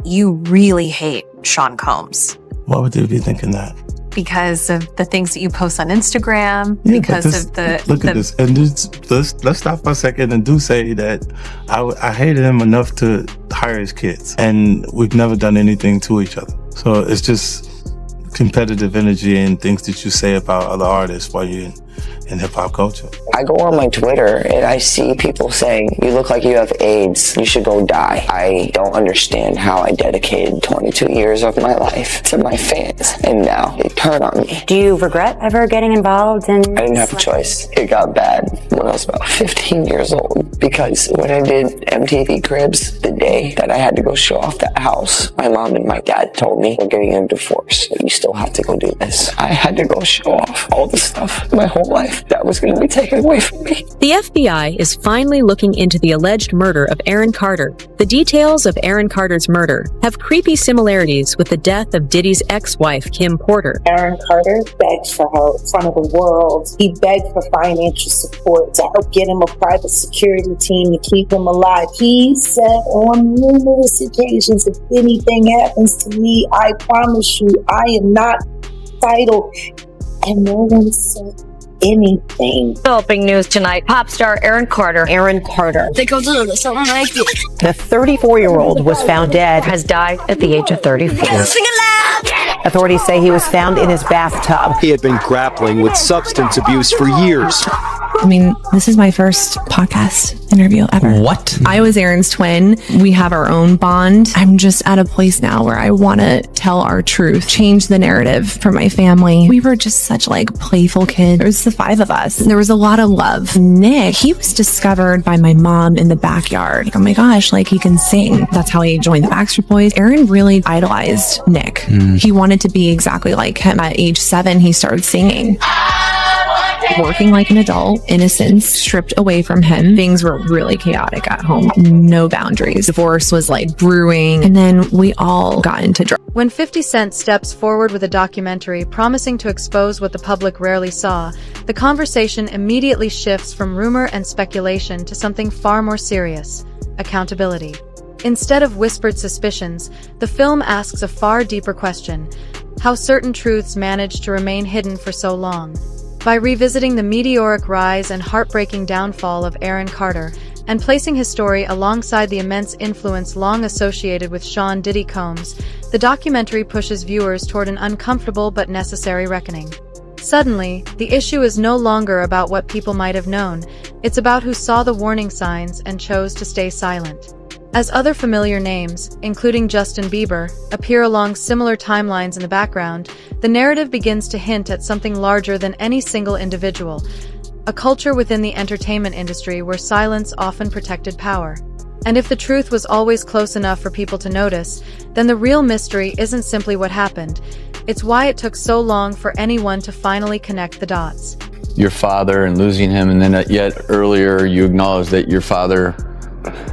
you really hate Sean Combs. Why would they be thinking that? Because of the things that you post on Instagram, because of the... Look at this. And let's stop for a second and do say that I hated him enough to hire his kids. And we've never done anything to each other. So it's just competitive energy and things that you say about other artists while you're in hip-hop culture. I go on my Twitter and I see people saying, you look like you have AIDS, you should go die. I don't understand how I dedicated 22 years of my life to my fans, and now they turn on me. Do you regret ever getting involved in... I didn't have a choice. It got bad when I was about 15 years old, because when I did MTV Cribs, the day that I had to go show off that house, my mom and my dad told me, we're getting a divorce, but you still have to go do this. I had to go show off all the stuff my whole life that was going to be taken away from me. The FBI is finally looking into the alleged murder of Aaron Carter. The details of Aaron Carter's murder have creepy similarities with the death of Diddy's ex-wife, Kim Porter. Aaron Carter begged for help in front of the world. He begged for financial support to help get him a private security team to keep him alive. He said on numerous occasions, if anything happens to me, I promise you, I am not titled. And no one said anything. Developing news tonight. Pop star Aaron Carter. They go to something like it. The 34-year-old was found dead. Has died at the age of 34. Sing it loud! Authorities say he was found in his bathtub. He had been grappling with substance abuse for years. I mean, this is my first podcast interview ever. What? I was Aaron's twin. We have our own bond. I'm just at a place now where I want to tell our truth, change the narrative for my family. We were just such like playful kids. There was the 5 of us. There was a lot of love. Nick, he was discovered by my mom in the backyard. Oh my gosh, like he can sing. That's how he joined the Backstreet Boys. Aaron really idolized Nick. He wanted to be exactly like him. At age 7, he started singing. Working like an adult, innocence stripped away from him. Things were really chaotic at home. No boundaries. Divorce was like brewing. And then we all got into drugs. When 50 Cent steps forward with a documentary promising to expose what the public rarely saw, the conversation immediately shifts from rumor and speculation to something far more serious: accountability. Instead of whispered suspicions, the film asks a far deeper question: how certain truths managed to remain hidden for so long. By revisiting the meteoric rise and heartbreaking downfall of Aaron Carter, and placing his story alongside the immense influence long associated with Sean Diddy Combs, the documentary pushes viewers toward an uncomfortable but necessary reckoning. Suddenly, the issue is no longer about what people might have known, it's about who saw the warning signs and chose to stay silent. As other familiar names, including Justin Bieber, appear along similar timelines in the background, the narrative begins to hint at something larger than any single individual: a culture within the entertainment industry where silence often protected power. And if the truth was always close enough for people to notice, then the real mystery isn't simply what happened, it's why it took so long for anyone to finally connect the dots. Your father and losing him, and then yet earlier you acknowledged that your father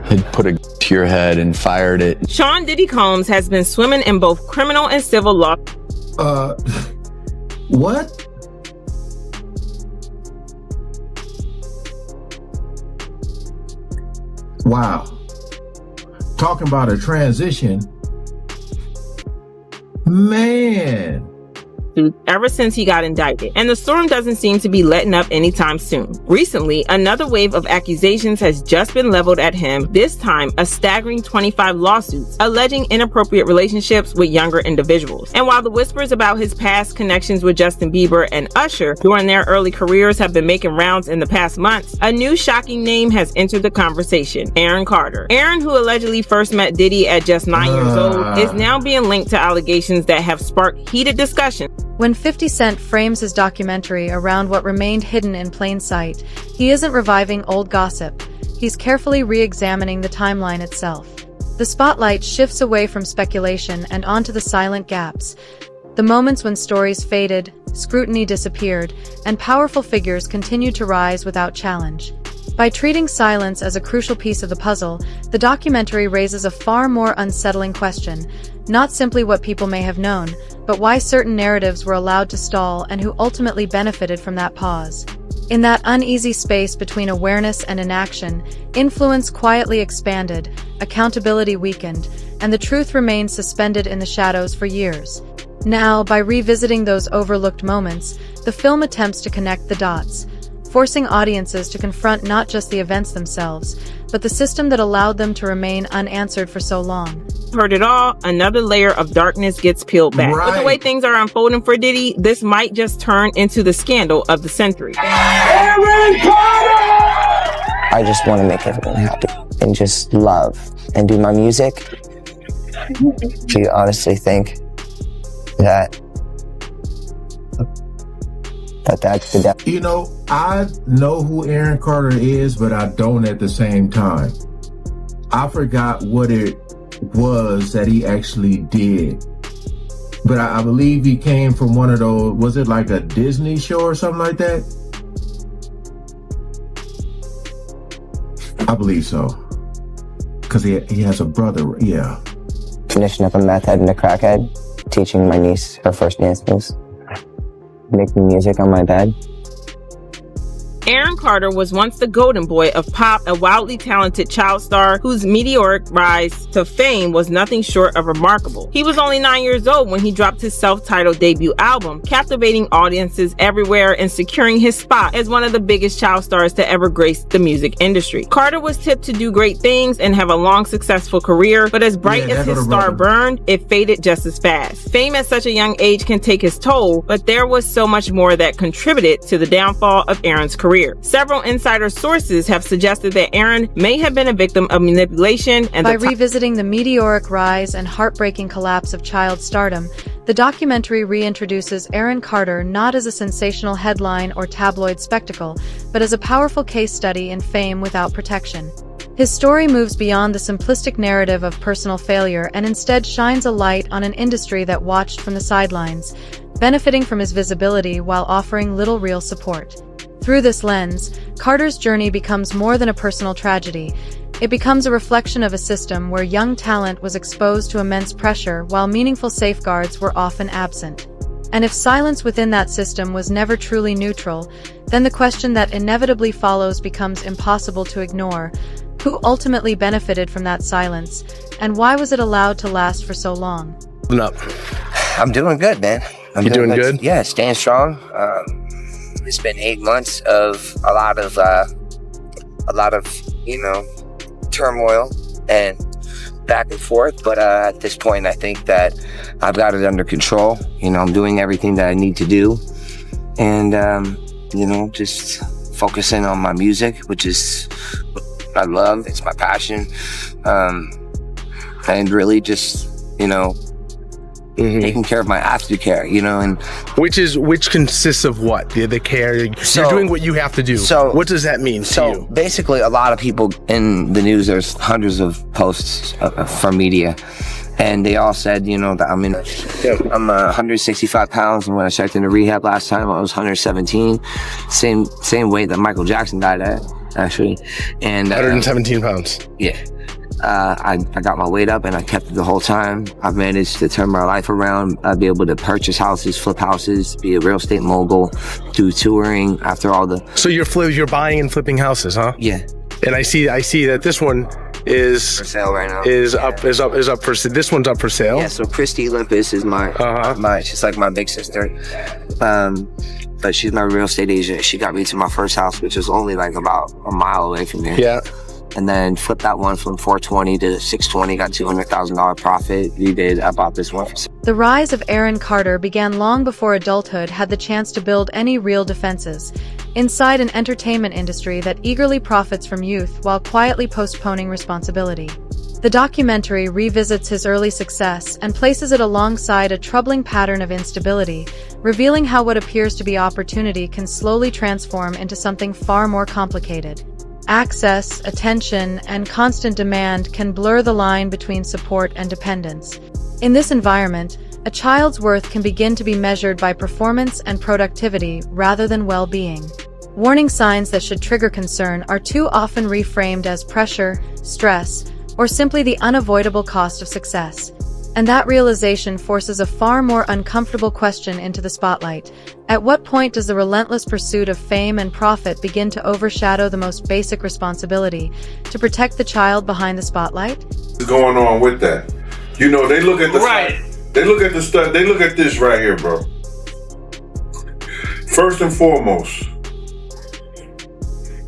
had put a to your head and fired it. Sean Diddy Combs has been swimming in both criminal and civil law. What? Wow. Talking about a transition. Man. Ever since he got indicted, and the storm doesn't seem to be letting up anytime soon. Recently, another wave of accusations has just been leveled at him, this time a staggering 25 lawsuits alleging inappropriate relationships with younger individuals. And while the whispers about his past connections with Justin Bieber and Usher during their early careers have been making rounds in the past months, a new shocking name has entered the conversation: Aaron Carter. Aaron, who allegedly first met Diddy at just 9 years old, is now being linked to allegations that have sparked heated discussion. When 50 Cent frames his documentary around what remained hidden in plain sight, he isn't reviving old gossip. He's carefully re-examining the timeline itself. The spotlight shifts away from speculation and onto the silent gaps, the moments when stories faded, scrutiny disappeared, and powerful figures continued to rise without challenge. By treating silence as a crucial piece of the puzzle, the documentary raises a far more unsettling question: not simply what people may have known, but why certain narratives were allowed to stall and who ultimately benefited from that pause. In that uneasy space between awareness and inaction, influence quietly expanded, accountability weakened, and the truth remained suspended in the shadows for years. Now, by revisiting those overlooked moments, the film attempts to connect the dots, forcing audiences to confront not just the events themselves, but the system that allowed them to remain unanswered for so long. Heard it all, another layer of darkness gets peeled back. With the way things are unfolding for Diddy, this might just turn into the scandal of the century. I just want to make everyone happy and just love and do my music. Do you honestly think that's the death? You know, I know who Aaron Carter is, but I don't at the same time. I forgot what it was that he actually did. But I believe he came from one of those, was it like a Disney show or something like that? I believe so. Because he has a brother, yeah. Finishing up a meth head and a crackhead, teaching my niece her first dance moves, making music on my bed. Aaron Carter was once the golden boy of pop, a wildly talented child star whose meteoric rise to fame was nothing short of remarkable. He was only 9 years old when he dropped his self-titled debut album, captivating audiences everywhere and securing his spot as one of the biggest child stars to ever grace the music industry. Carter was tipped to do great things and have a long, successful career, but as bright as his star burned, it faded just as fast. Fame at such a young age can take its toll, but there was so much more that contributed to the downfall of Aaron's career. Several insider sources have suggested that Aaron may have been a victim of manipulation and by revisiting the meteoric rise and heartbreaking collapse of child stardom, the documentary reintroduces Aaron Carter not as a sensational headline or tabloid spectacle, but as a powerful case study in fame without protection. His story moves beyond the simplistic narrative of personal failure and instead shines a light on an industry that watched from the sidelines, benefiting from his visibility while offering little real support. Through this lens, Carter's journey becomes more than a personal tragedy. It becomes a reflection of a system where young talent was exposed to immense pressure while meaningful safeguards were often absent. And if silence within that system was never truly neutral, then the question that inevitably follows becomes impossible to ignore. Who ultimately benefited from that silence, and why was it allowed to last for so long? I'm doing good, man. You doing good? Yeah, staying strong. It's been 8 months of a lot of turmoil and back and forth. But at this point, I think that I've got it under control. I'm doing everything that I need to do, and just focusing on my music, which is what I love. It's my passion, and really just taking care of my aftercare, and which consists of what? The care. You're doing what you have to do. So what does that mean to you? Basically, a lot of people in the news, there's hundreds of posts from media, and they all said, that I'm 165 pounds, and when I checked into rehab last time, I was 117, same weight that Michael Jackson died at, actually, and 117 pounds. Yeah. I got my weight up and I kept it the whole time. I've managed to turn my life around. I'd be able to purchase houses, flip houses, be a real estate mogul, do touring after all the... So you're buying and flipping houses, huh? Yeah. And I see that this one is for sale right now. Is up for sale. This one's up for sale. Yeah, so Christy Olympus is she's like my big sister. But she's my real estate agent. She got me to my first house, which was only like about a mile away from here. Yeah. And then flipped that one from 420 to 620, got $200,000 profit. I bought this one. The rise of Aaron Carter began long before adulthood had the chance to build any real defenses, inside an entertainment industry that eagerly profits from youth while quietly postponing responsibility. The documentary revisits his early success and places it alongside a troubling pattern of instability, revealing how what appears to be opportunity can slowly transform into something far more complicated. Access, attention, and constant demand can blur the line between support and dependence. In this environment, a child's worth can begin to be measured by performance and productivity rather than well-being. Warning signs that should trigger concern are too often reframed as pressure, stress, or simply the unavoidable cost of success. And that realization forces a far more uncomfortable question into the spotlight. At what point does the relentless pursuit of fame and profit begin to overshadow the most basic responsibility, to protect the child behind the spotlight? What's going on with that? You know, they look at the they look at the stuff, they look at this right here, bro. First and foremost,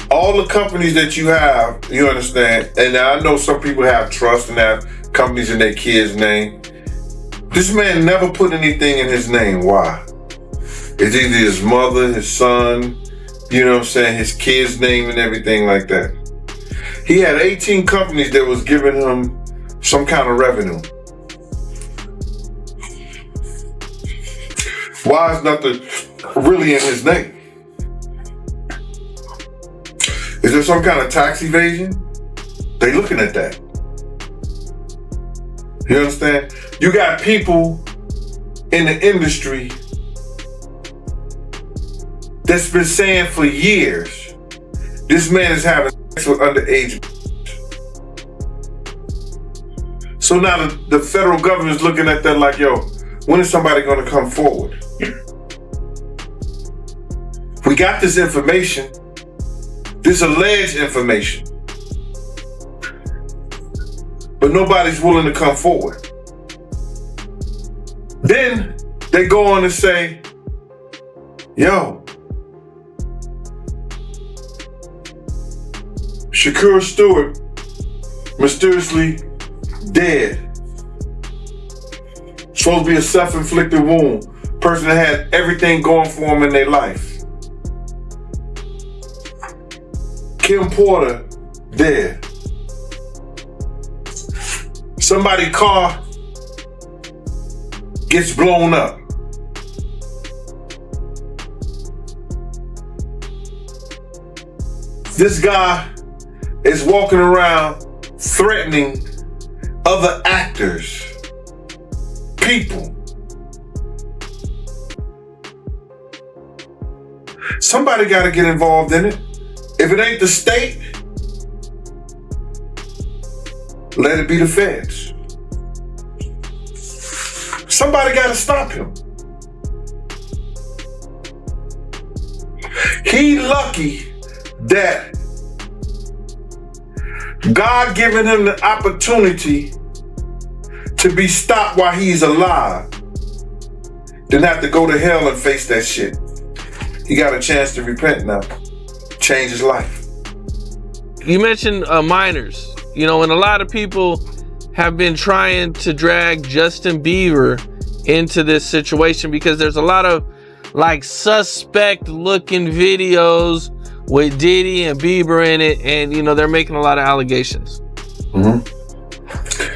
all the companies that you have, you understand, and I know some people have trust and have companies in their kid's name. This man never put anything in his name. Why? It's either his mother, his son, you know what I'm saying, his kid's name and everything like that. He had 18 companies that was giving him some kind of revenue. Why is nothing really in his name? Is there some kind of tax evasion? They looking at that. You understand? You got people in the industry that's been saying for years, this man is having sex with underage. So now the federal government is looking at that like, yo, when is somebody going to come forward? We got this information, this alleged information, but nobody's willing to come forward. Then they go on and say, yo, Shakur Stewart mysteriously dead. Supposed to be a self-inflicted wound. Person that had everything going for him in their life. Kim Porter dead. Somebody's car gets blown up. This guy is walking around threatening other actors, people. Somebody got to get involved in it. If it ain't the state, let it be the feds. Somebody got to stop him. He lucky that God given him the opportunity to be stopped while he's alive, then have to go to hell and face that shit. He got a chance to repent now, change his life. You mentioned minors, you know, and a lot of people have been trying to drag Justin Bieber into this situation because there's a lot of like suspect looking videos with Diddy and Bieber in it, and you know, they're making a lot of allegations.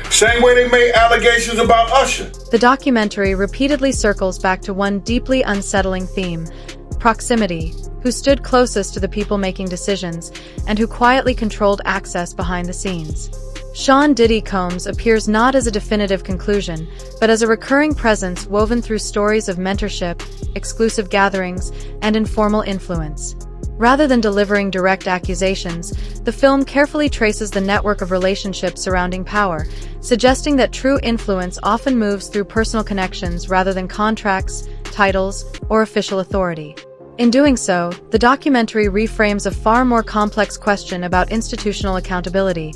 Same way they made allegations about Usher. The documentary repeatedly circles back to one deeply unsettling theme: proximity. Who stood closest to the people making decisions, and who quietly controlled access behind the scenes. Sean Diddy Combs appears not as a definitive conclusion, but as a recurring presence woven through stories of mentorship, exclusive gatherings, and informal influence. Rather than delivering direct accusations, the film carefully traces the network of relationships surrounding power, suggesting that true influence often moves through personal connections rather than contracts, titles, or official authority. In doing so, the documentary reframes a far more complex question about institutional accountability.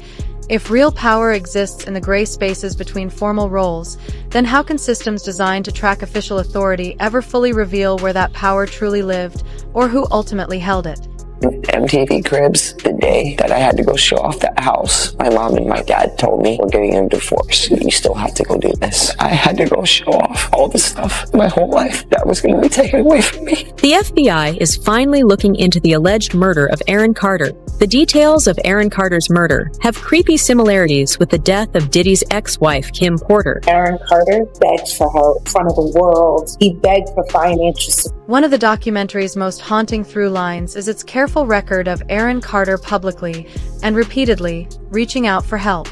If real power exists in the gray spaces between formal roles, then how can systems designed to track official authority ever fully reveal where that power truly lived, or who ultimately held it? MTV Cribs, the day that I had to go show off that house, my mom and my dad told me, we're getting a divorce. You still have to go do this. I had to go show off all the stuff, my whole life, that was going to be taken away from me. The FBI is finally looking into the alleged murder of Aaron Carter. The details of Aaron Carter's murder have creepy similarities with the death of Diddy's ex-wife, Kim Porter. Aaron Carter begged for her in front of the world. He begged for financial support. One of the documentary's most haunting through lines is its careful record of Aaron Carter publicly and repeatedly reaching out for help.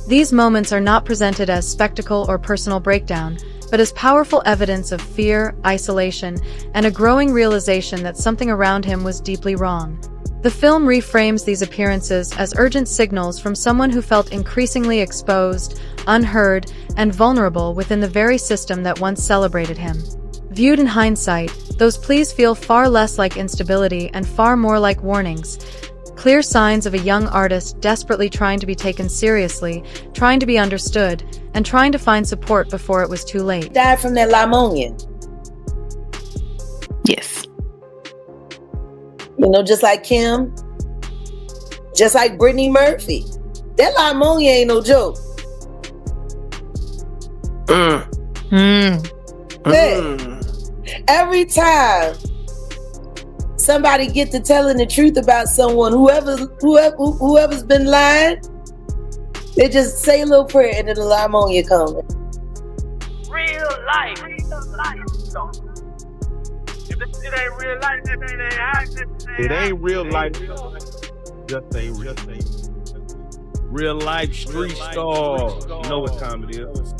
These moments are not presented as spectacle or personal breakdown, but as powerful evidence of fear, isolation, and a growing realization that something around him was deeply wrong. The film reframes these appearances as urgent signals from someone who felt increasingly exposed, unheard, and vulnerable within the very system that once celebrated him. Viewed in hindsight, those pleas feel far less like instability and far more like warnings. Clear signs of a young artist desperately trying to be taken seriously, trying to be understood, and trying to find support before it was too late. Died from that pneumonia. Yes. You know, just like Kim, just like Brittany Murphy. That pneumonia ain't no joke. Every time somebody get to telling the truth about someone, whoever's been lying, they just say a little prayer and then the pneumonia comes. Real life. If it ain't real life, it ain't real life. Just ain't real. Real life street star. You know what time it is.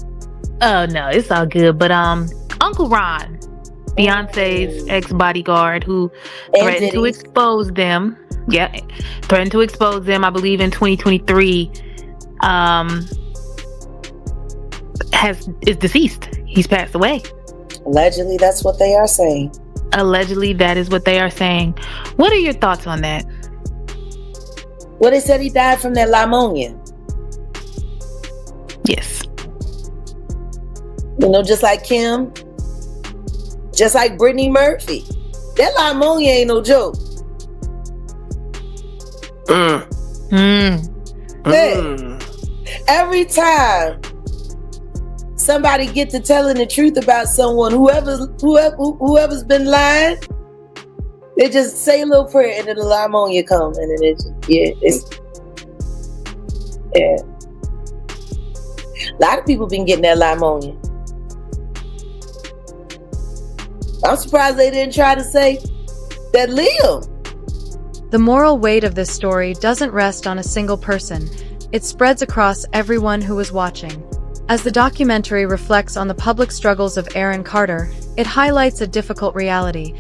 Oh no, it's all good. But Uncle Ron, Beyonce's ex-bodyguard, who threatened to expose them. Yeah, threatened to expose them. I believe in 2023. Is deceased. He's passed away. Allegedly, that's what they are saying. Allegedly, that is what they are saying. What are your thoughts on that? Well, they said he died from that pneumonia. Yes. You know, just like Kim, just like Brittany Murphy. That pneumonia ain't no joke. Every time somebody get to telling the truth about someone, whoever's been lying, they just say a little prayer and then the pneumonia comes, and then a lot of people been getting that pneumonia. I'm surprised they didn't try to say that Liam. The moral weight of this story doesn't rest on a single person. It spreads across everyone who was watching. As the documentary reflects on the public struggles of Aaron Carter, it highlights a difficult reality.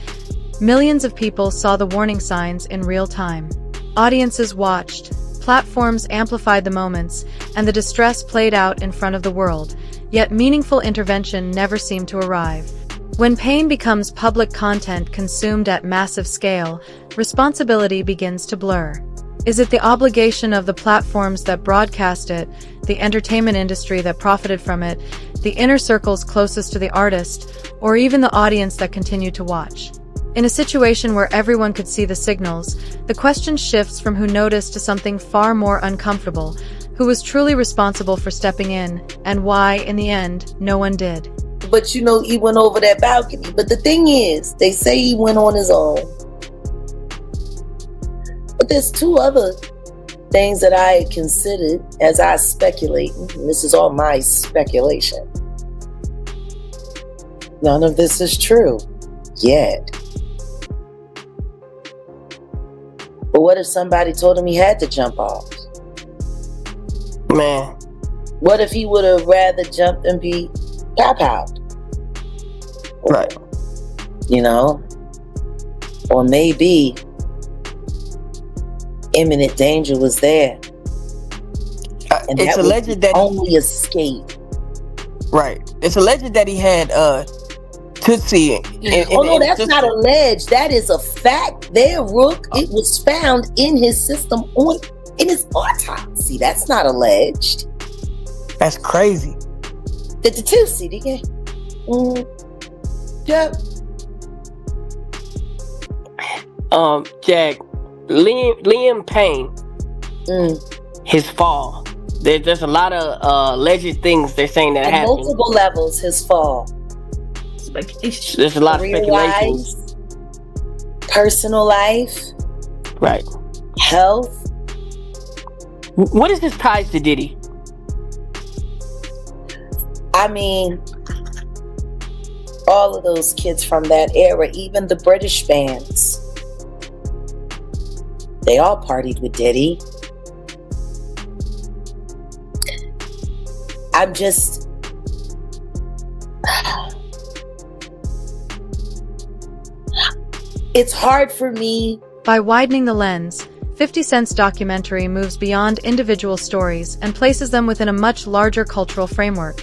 Millions of people saw the warning signs in real time. Audiences watched, platforms amplified the moments, and the distress played out in front of the world, yet meaningful intervention never seemed to arrive. When pain becomes public content consumed at massive scale, responsibility begins to blur. Is it the obligation of the platforms that broadcast it, the entertainment industry that profited from it, the inner circles closest to the artist, or even the audience that continued to watch? In a situation where everyone could see the signals, the question shifts from who noticed to something far more uncomfortable: who was truly responsible for stepping in, and why, in the end, no one did. But you know, he went over that balcony. But the thing is, they say he went on his own. But there's two other things that I considered as I speculate. And this is all my speculation. None of this is true yet. But what if somebody told him he had to jump off? Man. What if he would have rather jumped than be out? Right. You know? Or maybe imminent danger was there. And it's alleged that only escape. Right. It's alleged that he had Tootsie. No, that's not alleged. That is a fact. There, Rook. It was found in his system in his autopsy. That's not alleged. That's crazy. The Tootsie, yeah. Yep. Jack, Liam Payne, his fall. There's a lot of alleged things they're saying that happened. Multiple levels, his fall. There's a lot of speculation. Personal life. Right. Health. What is his ties to Diddy? I mean, all of those kids from that era, even the British bands, they all partied with Diddy. I'm just... It's hard for me. By widening the lens, 50 Cent's documentary moves beyond individual stories and places them within a much larger cultural framework,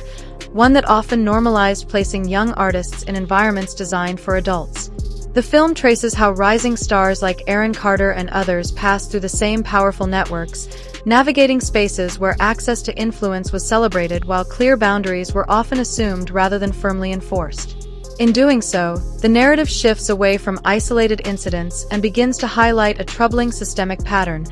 one that often normalized placing young artists in environments designed for adults. The film traces how rising stars like Aaron Carter and others passed through the same powerful networks, navigating spaces where access to influence was celebrated while clear boundaries were often assumed rather than firmly enforced. In doing so, the narrative shifts away from isolated incidents and begins to highlight a troubling systemic pattern,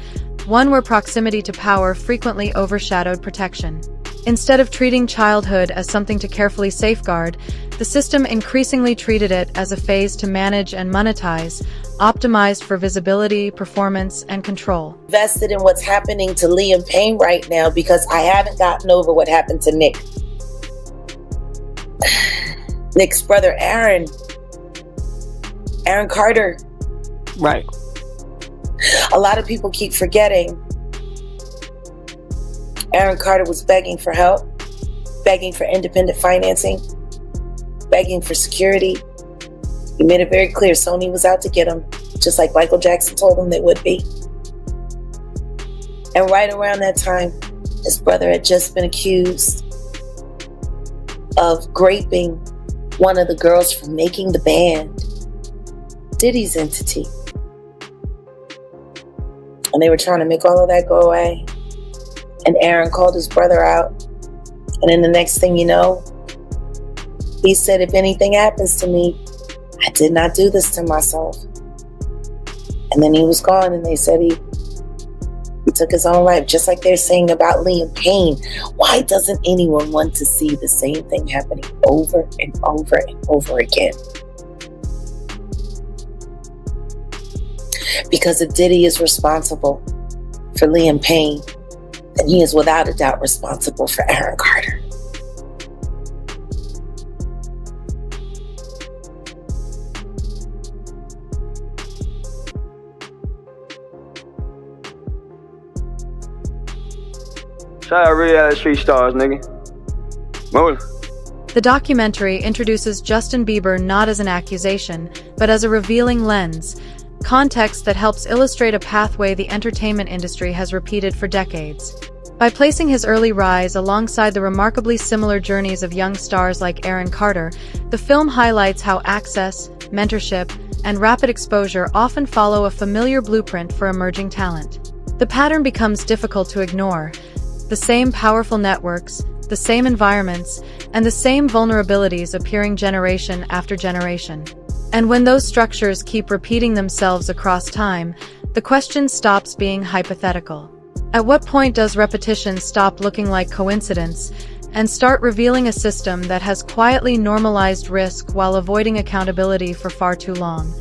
one where proximity to power frequently overshadowed protection. Instead of treating childhood as something to carefully safeguard, the system increasingly treated it as a phase to manage and monetize, optimized for visibility, performance, and control. Invested in what's happening to Liam Payne right now because I haven't gotten over what happened to Nick. Nick's brother, Aaron Carter. Right. A lot of people keep forgetting Aaron Carter was begging for help, begging for independent financing, begging for security. He made it very clear Sony was out to get him, just like Michael Jackson told him they would be. And right around that time, his brother had just been accused of graping one of the girls from making the band, Diddy's entity. And they were trying to make all of that go away. And Aaron called his brother out. And then the next thing you know, he said, if anything happens to me, I did not do this to myself. And then he was gone, and they said he took his own life, just like they're saying about Liam Payne. Why doesn't anyone want to see the same thing happening over and over and over again? Because if Diddy is responsible for Liam Payne, then he is without a doubt responsible for Aaron Carter. Shout out real street stars, nigga. Mogul. The documentary introduces Justin Bieber not as an accusation, but as a revealing lens, context that helps illustrate a pathway the entertainment industry has repeated for decades. By placing his early rise alongside the remarkably similar journeys of young stars like Aaron Carter, the film highlights how access, mentorship, and rapid exposure often follow a familiar blueprint for emerging talent. The pattern becomes difficult to ignore. The same powerful networks, the same environments, and the same vulnerabilities appearing generation after generation. And when those structures keep repeating themselves across time, the question stops being hypothetical. At what point does repetition stop looking like coincidence and start revealing a system that has quietly normalized risk while avoiding accountability for far too long?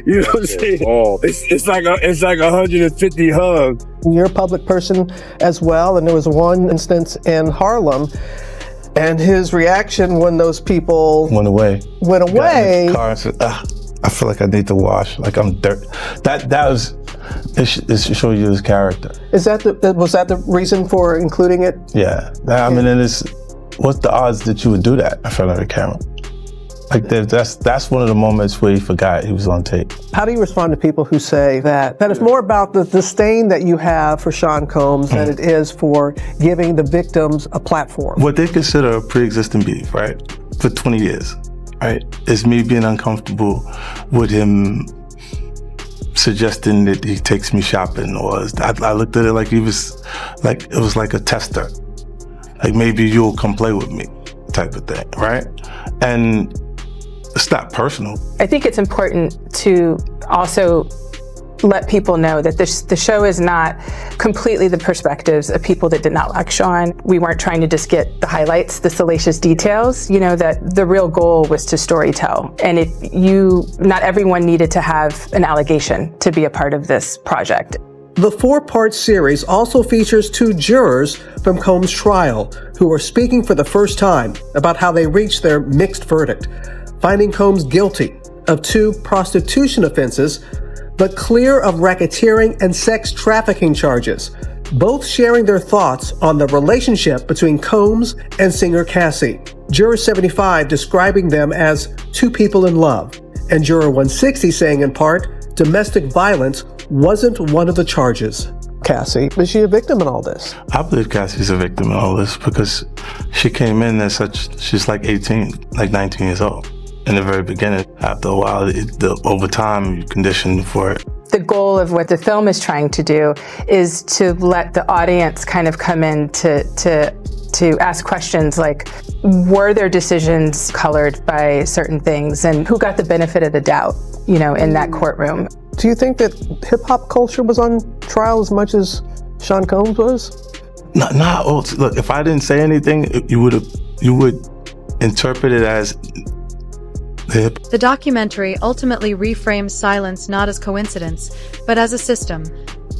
You know what I'm saying? It's like 150 hugs. You're a public person as well, and there was one instance in Harlem, and his reaction when those people went away. Got in his car and said, I feel like I need to wash, like I'm dirt. That was, it shows you his character. Was that the reason for including it? Yeah. I mean, what's the odds that you would do that in front of the camera? Like that's one of the moments where he forgot he was on tape. How do you respond to people who say that it's more about the disdain that you have for Sean Combs than it is for giving the victims a platform? What they consider a pre-existing beef, right, for 20 years, right, is me being uncomfortable with him suggesting that he takes me shopping, or I looked at it like it was like a tester, like maybe you'll come play with me type of thing, right? And it's not personal. I think it's important to also let people know that the show is not completely the perspectives of people that did not like Sean. We weren't trying to just get the highlights, the salacious details, that the real goal was to storytell. And not everyone needed to have an allegation to be a part of this project. The 4-part series also features 2 jurors from Combs' trial who are speaking for the first time about how they reached their mixed verdict, finding Combs guilty of 2 prostitution offenses, but clear of racketeering and sex trafficking charges, both sharing their thoughts on the relationship between Combs and singer Cassie. Juror 75 describing them as 2 people in love, and Juror 160 saying in part, domestic violence wasn't one of the charges. Cassie, is she a victim in all this? I believe Cassie's a victim in all this because she came in as she's like 18, like 19 years old. In the very beginning, after a while, over time, you condition for it. The goal of what the film is trying to do is to let the audience kind of come in to ask questions like, were their decisions colored by certain things, and who got the benefit of the doubt, in that courtroom? Do you think that hip-hop culture was on trial as much as Sean Combs was? Look, if I didn't say anything, you would interpret it as hip. The documentary ultimately reframes silence not as coincidence, but as a system,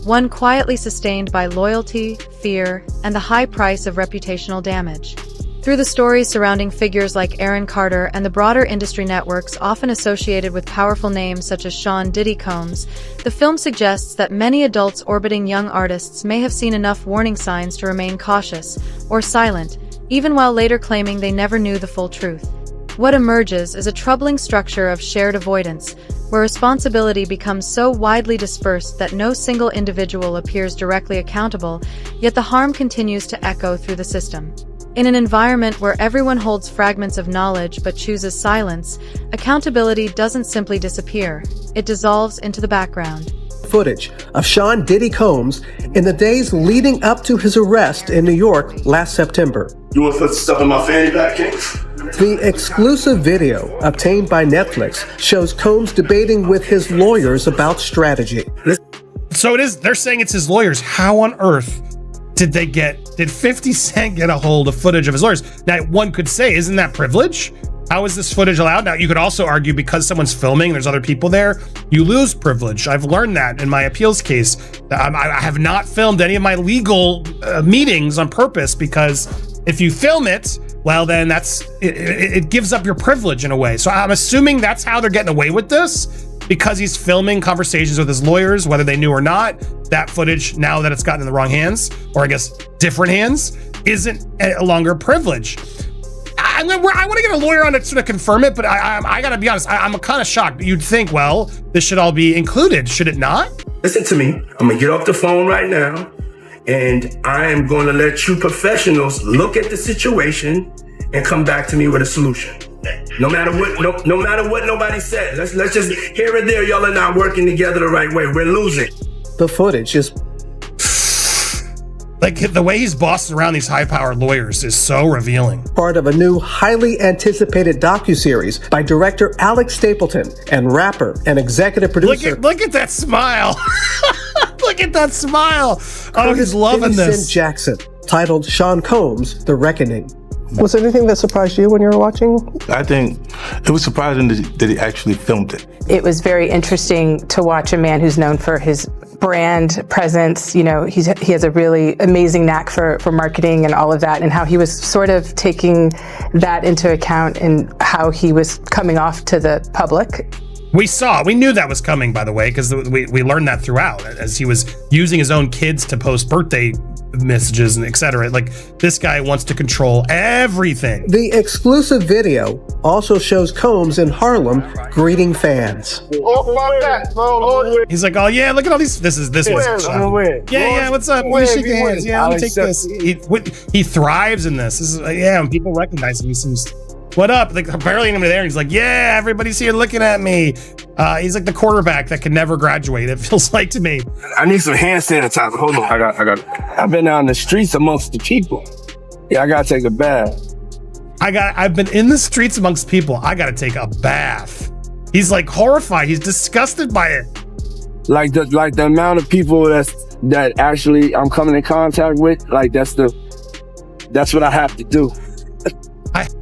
one quietly sustained by loyalty, fear, and the high price of reputational damage. Through the stories surrounding figures like Aaron Carter and the broader industry networks often associated with powerful names such as Sean Diddy Combs, the film suggests that many adults orbiting young artists may have seen enough warning signs to remain cautious or silent, even while later claiming they never knew the full truth. What emerges is a troubling structure of shared avoidance, where responsibility becomes so widely dispersed that no single individual appears directly accountable, yet the harm continues to echo through the system. In an environment where everyone holds fragments of knowledge but chooses silence, accountability doesn't simply disappear, it dissolves into the background. Footage of Sean Diddy Combs in the days leading up to his arrest in New York last September. You want to put stuff in my fanny pack, Kings? The exclusive video obtained by Netflix shows Combs debating with his lawyers about strategy. So they're saying it's his lawyers. How on earth did 50 Cent get a hold of footage of his lawyers? Now, one could say, isn't that privilege? How is this footage allowed? Now, you could also argue because someone's filming, there's other people there, you lose privilege. I've learned that in my appeals case. I have not filmed any of my legal meetings on purpose because if you film it, well, then it gives up your privilege in a way. So I'm assuming that's how they're getting away with this, because he's filming conversations with his lawyers, whether they knew or not. That footage, now that it's gotten in the wrong hands, or I guess different hands, isn't a longer privilege. I want to get a lawyer on to sort of confirm it, but I gotta be honest, I'm kind of shocked. You'd think, well, this should all be included, should it not? Listen to me. I'm gonna get off the phone right now, and I am going to let you professionals look at the situation and come back to me with a solution. No matter what, no matter what nobody said. Let's just here and there, y'all are not working together the right way. We're losing. The footage is like the way he's bossing around these high-powered lawyers is so revealing. Part of a new, highly anticipated docuseries by director Alex Stapleton and rapper and executive producer. Look at that smile. Look at that smile. Oh, he's loving this. Jackson, titled Sean Combs: The Reckoning. Was there anything that surprised you when you were watching? I think it was surprising that he actually filmed it. It was very interesting to watch a man who's known for his brand presence. He has a really amazing knack for marketing and all of that, and how he was sort of taking that into account in how he was coming off to the public. We knew that was coming, by the way, because we learned that throughout, as he was using his own kids to post birthday messages and etc. Like, this guy wants to control everything. The exclusive video also shows Combs in Harlem greeting fans. He's like, oh yeah, look at all these. This was yeah, what's up? Let me shake your hands. Yeah, let me take this. He thrives in this. This is when people recognize him, he seems, what up? Like, barely anybody there. He's like, yeah, everybody's here looking at me. He's like the quarterback that can never graduate, it feels like to me. I need some hand sanitizer. Hold on. I got it. I've been out in the streets amongst the people. Yeah, I gotta take a bath. I've been in the streets amongst people. I gotta take a bath. He's like horrified. He's disgusted by it. Like the amount of people that actually I'm coming in contact with, like that's what I have to do.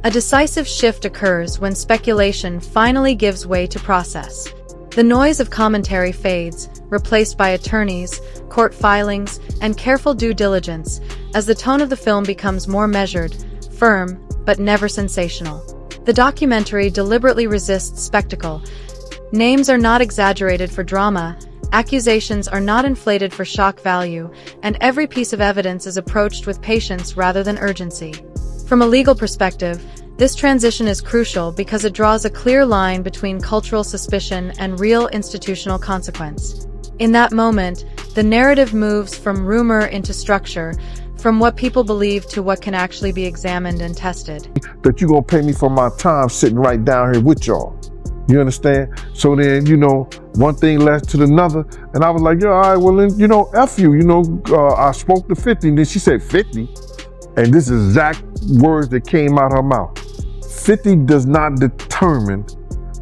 A decisive shift occurs when speculation finally gives way to process. The noise of commentary fades, replaced by attorneys, court filings, and careful due diligence, as the tone of the film becomes more measured, firm, but never sensational. The documentary deliberately resists spectacle. Names are not exaggerated for drama, accusations are not inflated for shock value, and every piece of evidence is approached with patience rather than urgency. From a legal perspective, This transition is crucial because it draws a clear line between cultural suspicion and real institutional consequence. In that moment, the narrative moves from rumor into structure, from what people believe to what can actually be examined and tested. That you're gonna pay me for my time sitting right down here with y'all. You understand? So then, one thing led to another, and I was like, yeah, all right, well then, F you, I spoke to 50, and then she said 50, and this is exact words that came out her mouth. 50 does not determine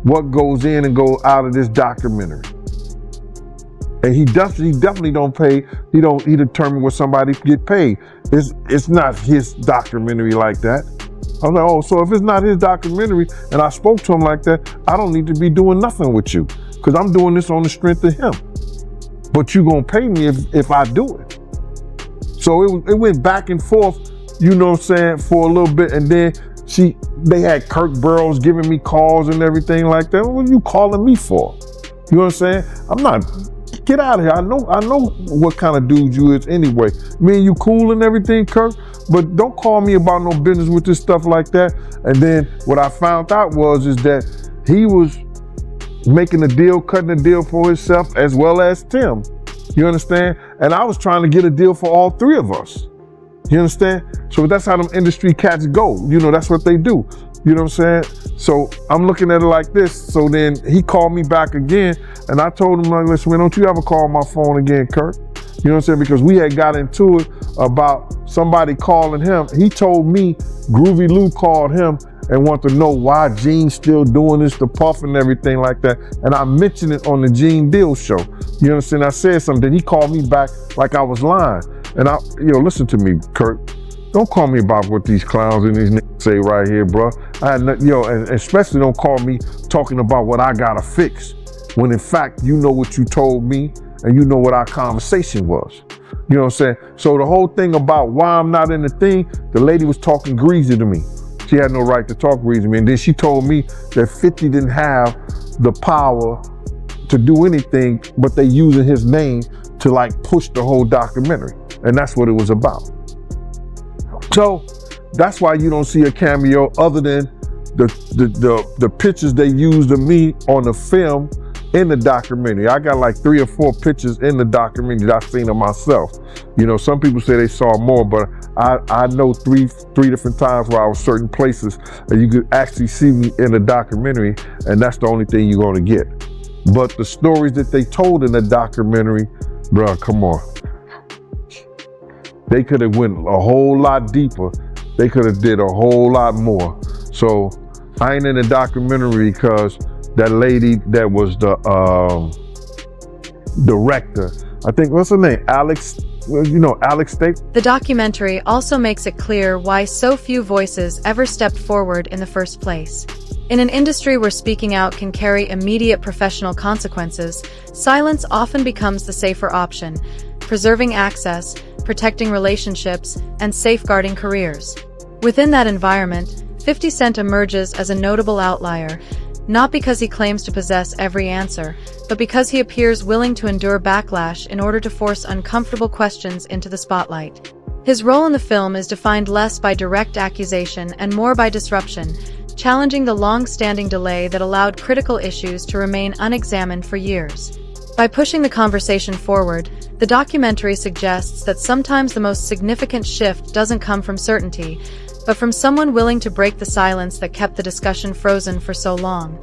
what goes in and goes out of this documentary. And he definitely don't pay, he determine what somebody get paid. It's not his documentary like that. I was like, oh, so if it's not his documentary and I spoke to him like that, I don't need to be doing nothing with you because I'm doing this on the strength of him. But you gonna pay me if I do it. So it went back and forth, for a little bit, and then they had Kirk Burrows giving me calls and everything like that. What are you calling me for? You know what I'm saying? I'm not. Get out of here. I know what kind of dude you is anyway. Me and you cool and everything, Kirk, but don't call me about no business with this stuff like that. And then what I found out is that he was making a deal, cutting a deal for himself as well as Tim. You understand? And I was trying to get a deal for all three of us. You understand? So that's how them industry cats go. That's what they do. You know what I'm saying? So I'm looking at it like this. So then he called me back again, and I told him, like, listen, man, don't you ever call my phone again, Kirk? You know what I'm saying? Because we had got into it about somebody calling him. He told me Groovy Lou called him and wanted to know why Gene's still doing this to Puff and everything like that. And I mentioned it on the Gene Deal show. You understand? I said something. Then he called me back like I was lying. And listen to me, Kirk. Don't call me about what these clowns and these niggas say right here, bro. And especially don't call me talking about what I gotta fix. When in fact, you know what you told me and you know what our conversation was. You know what I'm saying? So the whole thing about why I'm not in the thing, the lady was talking greasy to me. She had no right to talk greasy to me. And then she told me that 50 didn't have the power to do anything, but they using his name to like push the whole documentary. And that's what it was about. So that's why you don't see a cameo other than the pictures they used of me on the film in the documentary. I got like 3 or 4 pictures in the documentary that I've seen of myself. Some people say they saw more, but I know three different times where I was certain places and you could actually see me in the documentary, and that's the only thing you're gonna get. But the stories that they told in the documentary, bro, come on. They could have went a whole lot deeper. They could have did a whole lot more. So I ain't in the documentary because that lady that was the director, I think, what's her name? Alex State. The documentary also makes it clear why so few voices ever stepped forward in the first place. In an industry where speaking out can carry immediate professional consequences, silence often becomes the safer option, preserving access, protecting relationships, and safeguarding careers. Within that environment, 50 Cent emerges as a notable outlier, not because he claims to possess every answer, but because he appears willing to endure backlash in order to force uncomfortable questions into the spotlight. His role in the film is defined less by direct accusation and more by disruption, challenging the long-standing delay that allowed critical issues to remain unexamined for years. By pushing the conversation forward, the documentary suggests that sometimes the most significant shift doesn't come from certainty, but from someone willing to break the silence that kept the discussion frozen for so long.